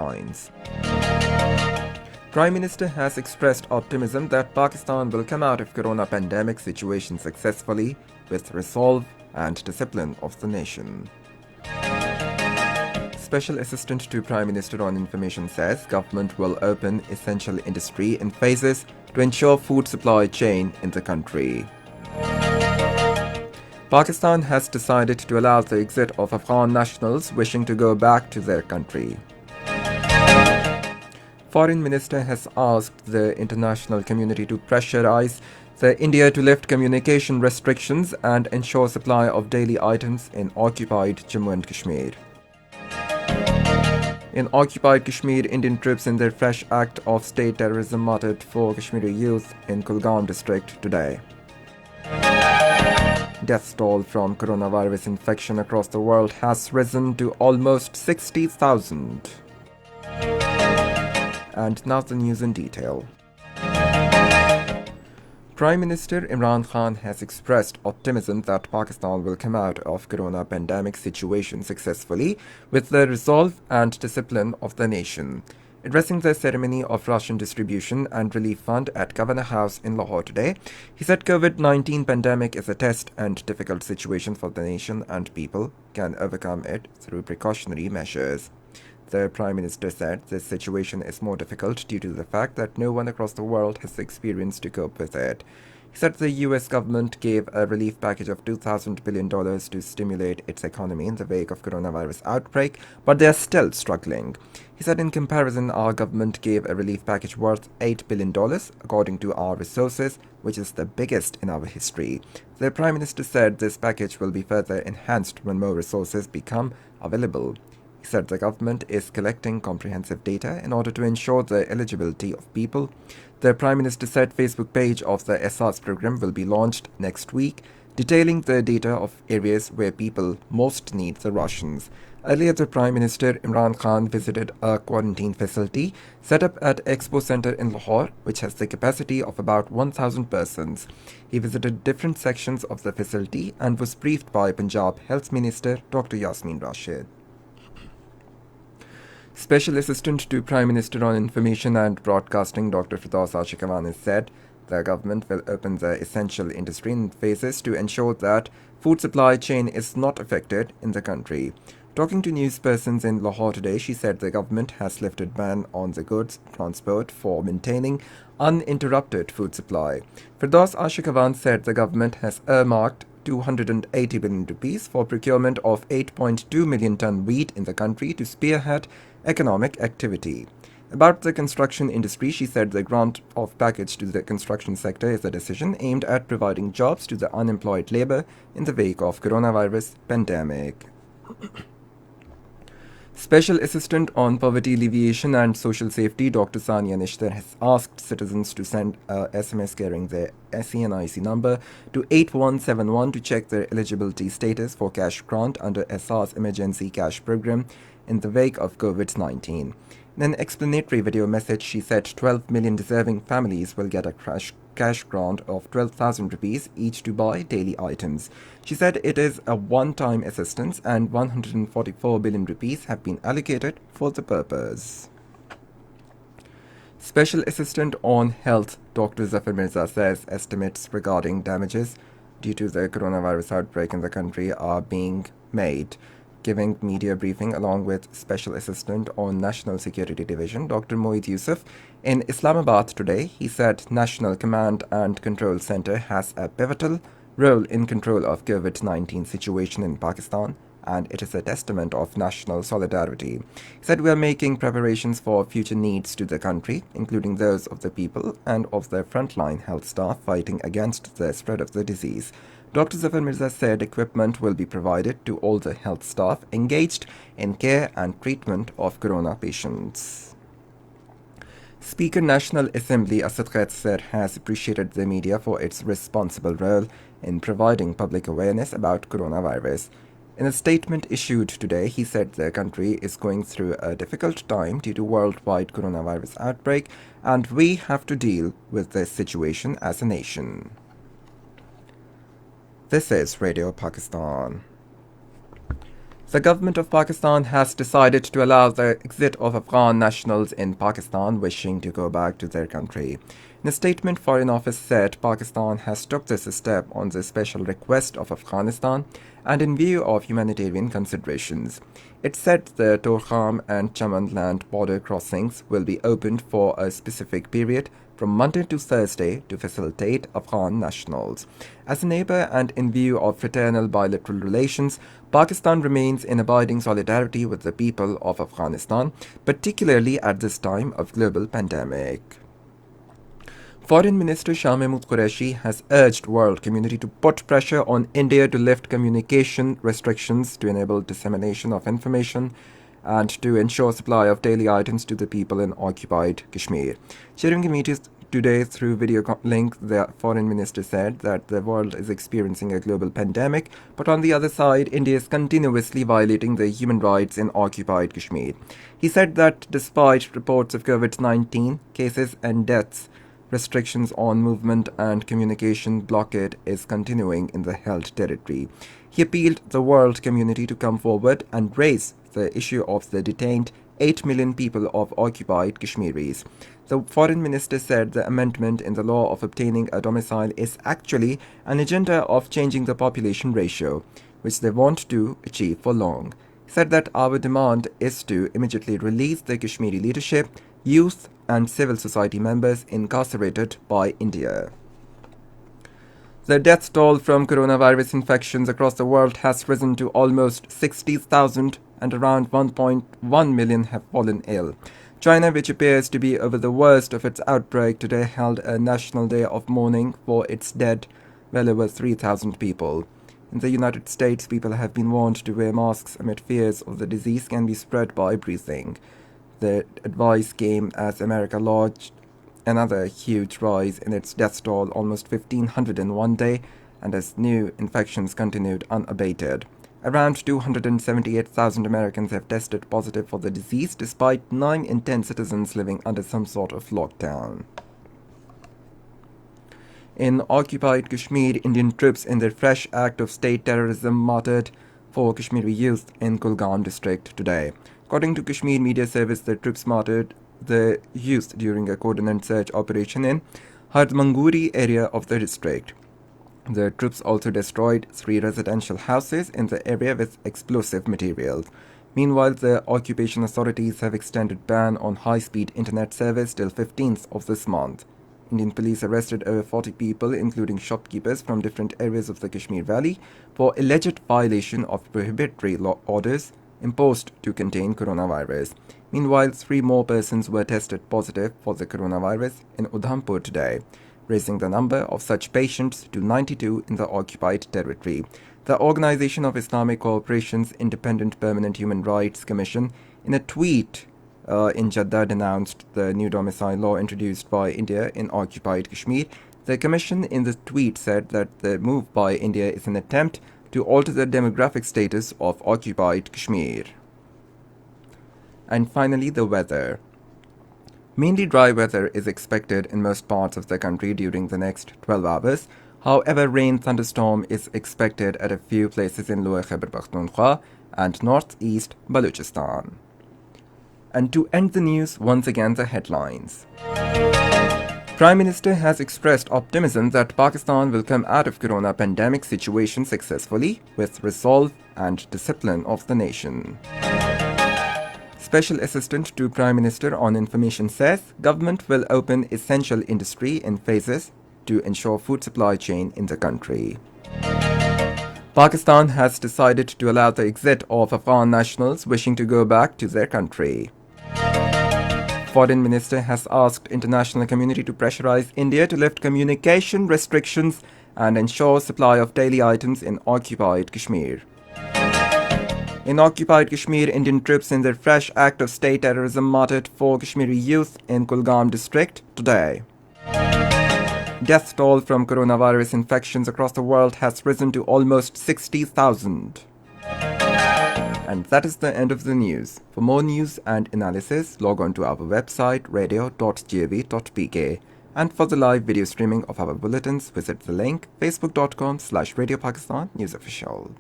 points. Prime Minister has expressed optimism that Pakistan will come out of corona pandemic situation successfully with resolve and discipline of the nation. Special Assistant to Prime Minister on Information says government will open essential industry in phases to ensure food supply chain in the country. Pakistan has decided to allow the exit of Afghan nationals wishing to go back to their country. Foreign Minister has asked the international community to pressurize India to lift communication restrictions and ensure supply of daily items in occupied Jammu and Kashmir. In occupied Kashmir, Indian troops in their fresh act of state terrorism martyred 4 Kashmiri youth in Kulgam district today. Death toll from coronavirus infection across the world has risen to almost 60,000. And now the news in detail. Prime Minister Imran Khan has expressed optimism that Pakistan will come out of corona pandemic situation successfully with the resolve and discipline of the nation. Addressing the ceremony of ration distribution and relief fund at Governor House in Lahore today, he said COVID-19 pandemic is a test and difficult situation for the nation and people can overcome it through precautionary measures. The Prime Minister said this situation is more difficult due to the fact that no one across the world has the experience to cope with it. He said the US government gave a relief package of $2,000 billion to stimulate its economy in the wake of coronavirus outbreak, but they are still struggling. He said in comparison, our government gave a relief package worth $8 billion, according to our resources, which is the biggest in our history. The Prime Minister said this package will be further enhanced when more resources become available. He said the government is collecting comprehensive data in order to ensure the eligibility of people. The Prime Minister said Facebook page of the SARS program will be launched next week, detailing the data of areas where people most need the rations. Earlier, the Prime Minister Imran Khan visited a quarantine facility set up at Expo Center in Lahore, which has the capacity of about 1,000 persons. He visited different sections of the facility and was briefed by Punjab Health Minister Dr. Yasmin Rashid. Special Assistant to Prime Minister on Information and Broadcasting Dr. Firdaus Ashikawan has said the government will open the essential industry in phases to ensure that food supply chain is not affected in the country. Talking to newspersons in Lahore today, she said the government has lifted ban on the goods transport for maintaining uninterrupted food supply. Firdaus Ashikawan said the government has earmarked 280 billion rupees for procurement of 8.2 million ton wheat in the country to spearhead economic activity. About the construction industry, she said the grant of package to the construction sector is a decision aimed at providing jobs to the unemployed labor in the wake of coronavirus pandemic. Special Assistant on Poverty Alleviation and Social Safety Dr. Sania Nishtar has asked citizens to send a SMS carrying their SENIC number to 8171 to check their eligibility status for cash grant under SR's Emergency Cash Program in the wake of COVID-19. In an explanatory video message, she said 12 million deserving families will get a cash grant of 12,000 rupees each to buy daily items. She said it is a one-time assistance and 144 billion rupees have been allocated for the purpose. Special Assistant on Health Dr. Zafar Mirza says estimates regarding damages due to the coronavirus outbreak in the country are being made. Giving media briefing along with Special Assistant on National Security Division Dr. Moeed Yusuf in Islamabad today, he said National Command and Control Center has a pivotal role in control of COVID-19 situation in Pakistan, and it is a testament of national solidarity. He said we are making preparations for future needs to the country, including those of the people and of the frontline health staff fighting against the spread of the disease. Dr. Zafar Mirza said equipment will be provided to all the health staff engaged in care and treatment of corona patients. Speaker National Assembly Asad Qaiser has appreciated the media for its responsible role in providing public awareness about coronavirus. In a statement issued today, he said the country is going through a difficult time due to worldwide coronavirus outbreak, and we have to deal with this situation as a nation. This is Radio Pakistan. The government of Pakistan has decided to allow the exit of Afghan nationals in Pakistan wishing to go back to their country. In a statement, Foreign Office said Pakistan has took this step on the special request of Afghanistan and in view of humanitarian considerations. It said the Torkham and Chamanland border crossings will be opened for a specific period from Monday to Thursday to facilitate Afghan nationals. As a neighbor and in view of fraternal bilateral relations, Pakistan remains in abiding solidarity with the people of Afghanistan, particularly at this time of global pandemic. Foreign Minister Shah Mahmood Qureshi has urged world community to put pressure on India to lift communication restrictions to enable dissemination of information and to ensure supply of daily items to the people in occupied Kashmir. Sharing a meeting today through video link, the foreign minister said that the world is experiencing a global pandemic, but on the other side, India is continuously violating the human rights in occupied Kashmir. He said that despite reports of COVID-19 cases and deaths, restrictions on movement and communication blockade is continuing in the held territory. He appealed the world community to come forward and raise the issue of the detained 8 million people of occupied Kashmiris. The foreign minister said the amendment in the law of obtaining a domicile is actually an agenda of changing the population ratio, which they want to achieve for long. He said that our demand is to immediately release the Kashmiri leadership, youth and civil society members incarcerated by India. The death toll from coronavirus infections across the world has risen to almost 60,000 and around 1.1 million have fallen ill. China, which appears to be over the worst of its outbreak, today held a national day of mourning for its dead, well over 3,000 people. In the United States, people have been warned to wear masks amid fears of the disease can be spread by breathing. The advice came as America lodged another huge rise in its death toll, almost 1,500 in one day, and as new infections continued unabated. Around 278,000 Americans have tested positive for the disease, despite 9 in 10 citizens living under some sort of lockdown. In occupied Kashmir, Indian troops in their fresh act of state terrorism martyred 4 Kashmiri youth in Kulgam district today. According to Kashmir Media Service, the troops martyred the youth during a coordinated search operation in Hardmanguri area of the district. The troops also destroyed 3 residential houses in the area with explosive materials. Meanwhile, the occupation authorities have extended ban on high-speed internet service till 15th of this month. Indian police arrested over 40 people, including shopkeepers from different areas of the Kashmir Valley, for alleged violation of prohibitory law orders imposed to contain coronavirus. Meanwhile, 3 more persons were tested positive for the coronavirus in Udhampur today, raising the number of such patients to 92 in the occupied territory. The Organization of Islamic Cooperation's Independent Permanent Human Rights Commission, in a tweet in Jeddah, denounced the new domicile law introduced by India in occupied Kashmir. The commission in the tweet said that the move by India is an attempt to alter the demographic status of occupied Kashmir. And finally, the weather. Mainly dry weather is expected in most parts of the country during the next 12 hours. However, rain thunderstorm is expected at a few places in Lower Khyber Pakhtunkhwa and northeast Balochistan. And to end the news, once again the headlines. Prime Minister has expressed optimism that Pakistan will come out of corona pandemic situation successfully with resolve and discipline of the nation. Special Assistant to Prime Minister on Information says government will open essential industry in phases to ensure food supply chain in the country. Pakistan has decided to allow the exit of Afghan nationals wishing to go back to their country. Foreign Minister has asked international community to pressurize India to lift communication restrictions and ensure supply of daily items in occupied Kashmir. In occupied Kashmir, Indian troops in their fresh act of state terrorism martyred 4 Kashmiri youth in Kulgam district today. Death toll from coronavirus infections across the world has risen to almost 60,000. And that is the end of the news. For more news and analysis, log on to our website radio.gov.pk. And for the live video streaming of our bulletins, visit the link facebook.com/Radio Pakistan News Official.